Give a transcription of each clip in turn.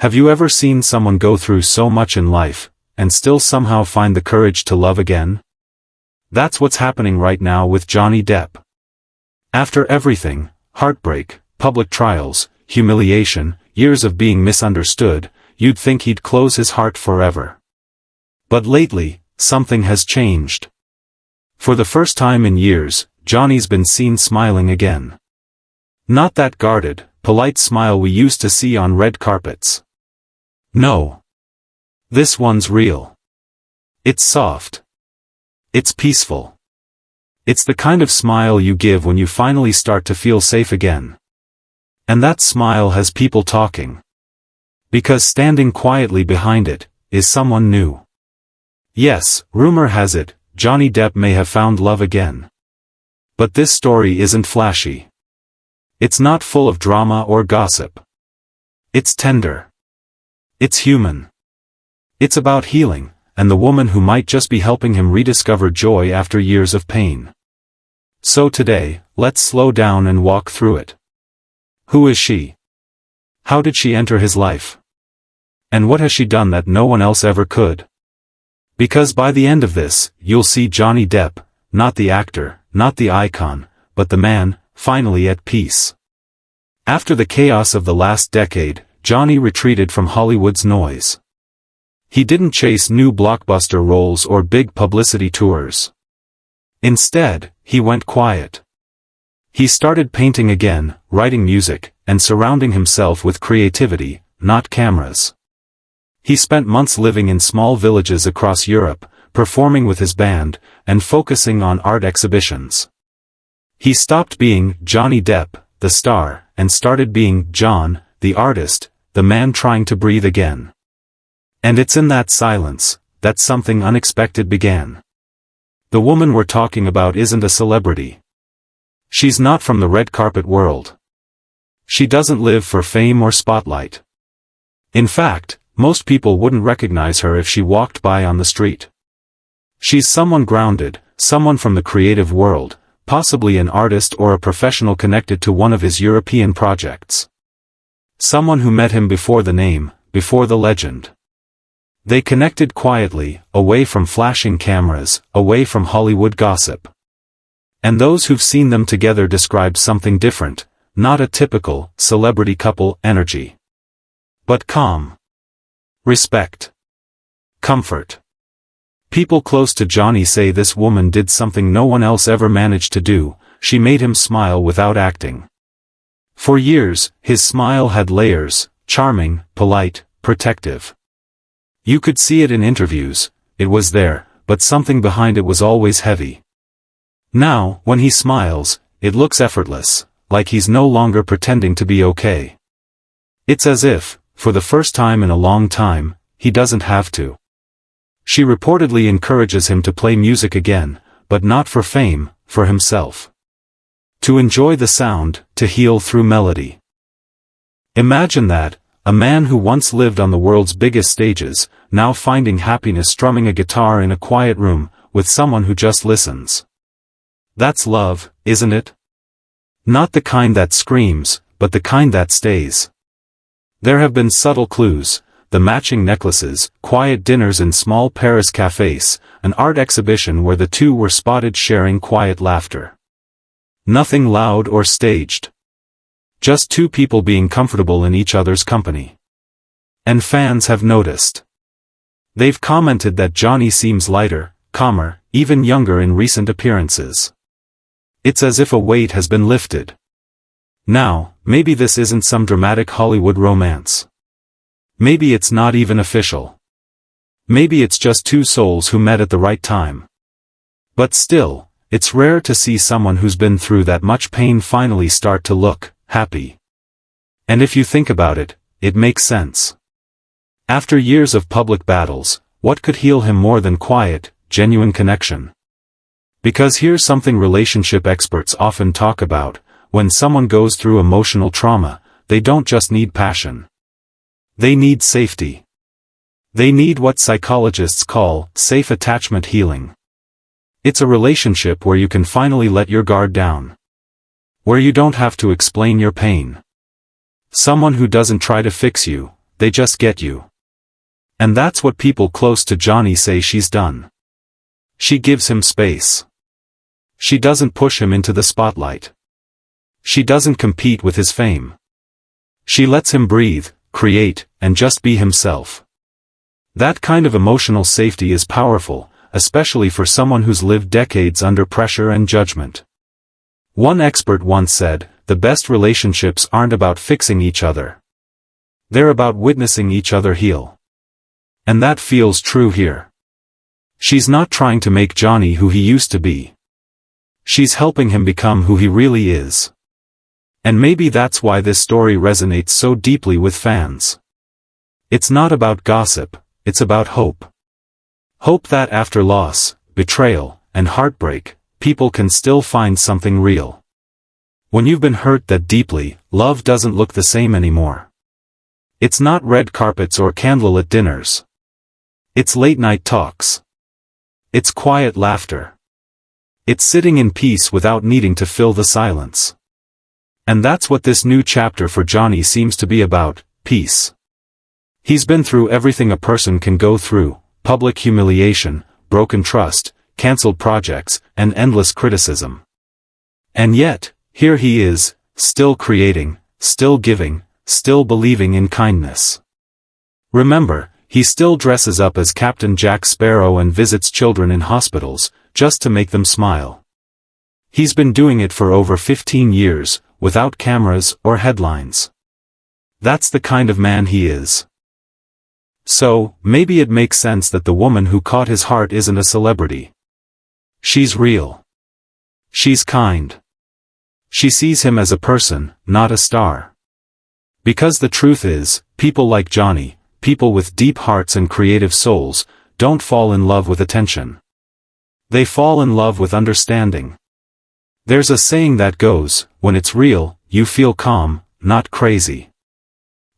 Have you ever seen someone go through so much in life, and still somehow find the courage to love again? That's what's happening right now with Johnny Depp. After everything, heartbreak, public trials, humiliation, years of being misunderstood, you'd think he'd close his heart forever. But lately, something has changed. For the first time in years, Johnny's been seen smiling again. Not that guarded, polite smile we used to see on red carpets. No. This one's real. It's soft. It's peaceful. It's the kind of smile you give when you finally start to feel safe again. And that smile has people talking. Because standing quietly behind it, is someone new. Yes, rumor has it, Johnny Depp may have found love again. But this story isn't flashy. It's not full of drama or gossip. It's tender. It's human. It's about healing, and the woman who might just be helping him rediscover joy after years of pain. So today, let's slow down and walk through it. Who is she? How did she enter his life? And what has she done that no one else ever could? Because by the end of this, you'll see Johnny Depp, not the actor, not the icon, but the man, finally at peace. After the chaos of the last decade, Johnny retreated from Hollywood's noise. He didn't chase new blockbuster roles or big publicity tours. Instead, he went quiet. He started painting again, writing music, and surrounding himself with creativity, not cameras. He spent months living in small villages across Europe, performing with his band, and focusing on art exhibitions. He stopped being Johnny Depp, the star, and started being John, the artist, the man trying to breathe again. And it's in that silence, that something unexpected began. The woman we're talking about isn't a celebrity. She's not from the red carpet world. She doesn't live for fame or spotlight. In fact, most people wouldn't recognize her if she walked by on the street. She's someone grounded, someone from the creative world, possibly an artist or a professional connected to one of his European projects. Someone who met him before the name, before the legend. They connected quietly, away from flashing cameras, away from Hollywood gossip. And those who've seen them together describe something different, not a typical, celebrity couple energy. But calm. Respect. Comfort. People close to Johnny say this woman did something no one else ever managed to do, she made him smile without acting. For years, his smile had layers, charming, polite, protective. You could see it in interviews, it was there, but something behind it was always heavy. Now, when he smiles, it looks effortless, like he's no longer pretending to be okay. It's as if, for the first time in a long time, he doesn't have to. She reportedly encourages him to play music again, but not for fame, for himself. To enjoy the sound, to heal through melody. Imagine that, a man who once lived on the world's biggest stages, now finding happiness strumming a guitar in a quiet room, with someone who just listens. That's love, isn't it? Not the kind that screams, but the kind that stays. There have been subtle clues, the matching necklaces, quiet dinners in small Paris cafes, an art exhibition where the two were spotted sharing quiet laughter. Nothing loud or staged. Just two people being comfortable in each other's company. And fans have noticed. They've commented that Johnny seems lighter, calmer, even younger in recent appearances. It's as if a weight has been lifted. Now, maybe this isn't some dramatic Hollywood romance. Maybe it's not even official. Maybe it's just two souls who met at the right time. But still, it's rare to see someone who's been through that much pain finally start to look happy. And if you think about it, it makes sense. After years of public battles, what could heal him more than quiet, genuine connection? Because here's something relationship experts often talk about, when someone goes through emotional trauma, they don't just need passion. They need safety. They need what psychologists call safe attachment healing. It's a relationship where you can finally let your guard down. Where you don't have to explain your pain. Someone who doesn't try to fix you, they just get you. And that's what people close to Johnny say she's done. She gives him space. She doesn't push him into the spotlight. She doesn't compete with his fame. She lets him breathe, create, and just be himself. That kind of emotional safety is powerful, especially for someone who's lived decades under pressure and judgment. One expert once said, "The best relationships aren't about fixing each other. They're about witnessing each other heal." And that feels true here. She's not trying to make Johnny who he used to be. She's helping him become who he really is. And maybe that's why this story resonates so deeply with fans. It's not about gossip, it's about hope. Hope that after loss, betrayal, and heartbreak, people can still find something real. When you've been hurt that deeply, love doesn't look the same anymore. It's not red carpets or candlelit dinners. It's late-night talks. It's quiet laughter. It's sitting in peace without needing to fill the silence. And that's what this new chapter for Johnny seems to be about, peace. He's been through everything a person can go through: public humiliation, broken trust, cancelled projects, and endless criticism. And yet, here he is, still creating, still giving, still believing in kindness. Remember, he still dresses up as Captain Jack Sparrow and visits children in hospitals, just to make them smile. He's been doing it for over 15 years, without cameras or headlines. That's the kind of man he is. So, maybe it makes sense that the woman who caught his heart isn't a celebrity. She's real. She's kind. She sees him as a person, not a star. Because the truth is, people like Johnny, people with deep hearts and creative souls, don't fall in love with attention. They fall in love with understanding. There's a saying that goes, when it's real, you feel calm, not crazy.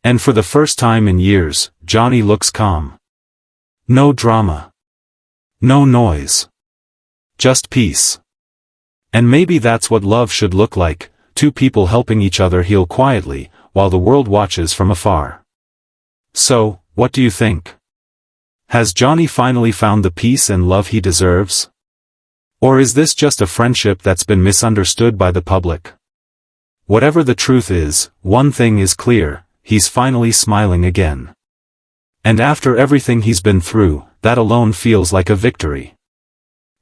And for the first time in years, Johnny looks calm. No drama. No noise. Just peace. And maybe that's what love should look like, two people helping each other heal quietly, while the world watches from afar. So, what do you think? Has Johnny finally found the peace and love he deserves? Or is this just a friendship that's been misunderstood by the public? Whatever the truth is, one thing is clear: he's finally smiling again. And after everything he's been through, that alone feels like a victory.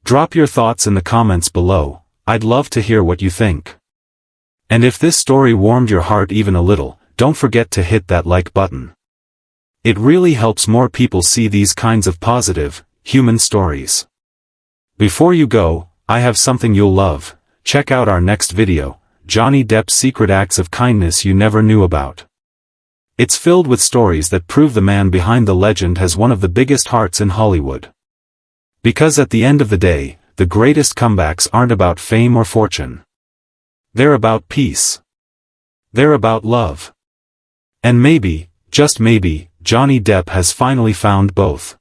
Drop your thoughts in the comments below. I'd love to hear what you think. And if this story warmed your heart even a little, don't forget to hit that like button. It really helps more people see these kinds of positive, human stories. Before you go, I have something you'll love. Check out our next video, Johnny Depp's Secret Acts of Kindness You Never Knew About. It's filled with stories that prove the man behind the legend has one of the biggest hearts in Hollywood. Because at the end of the day, the greatest comebacks aren't about fame or fortune. They're about peace. They're about love. And maybe, just maybe, Johnny Depp has finally found both.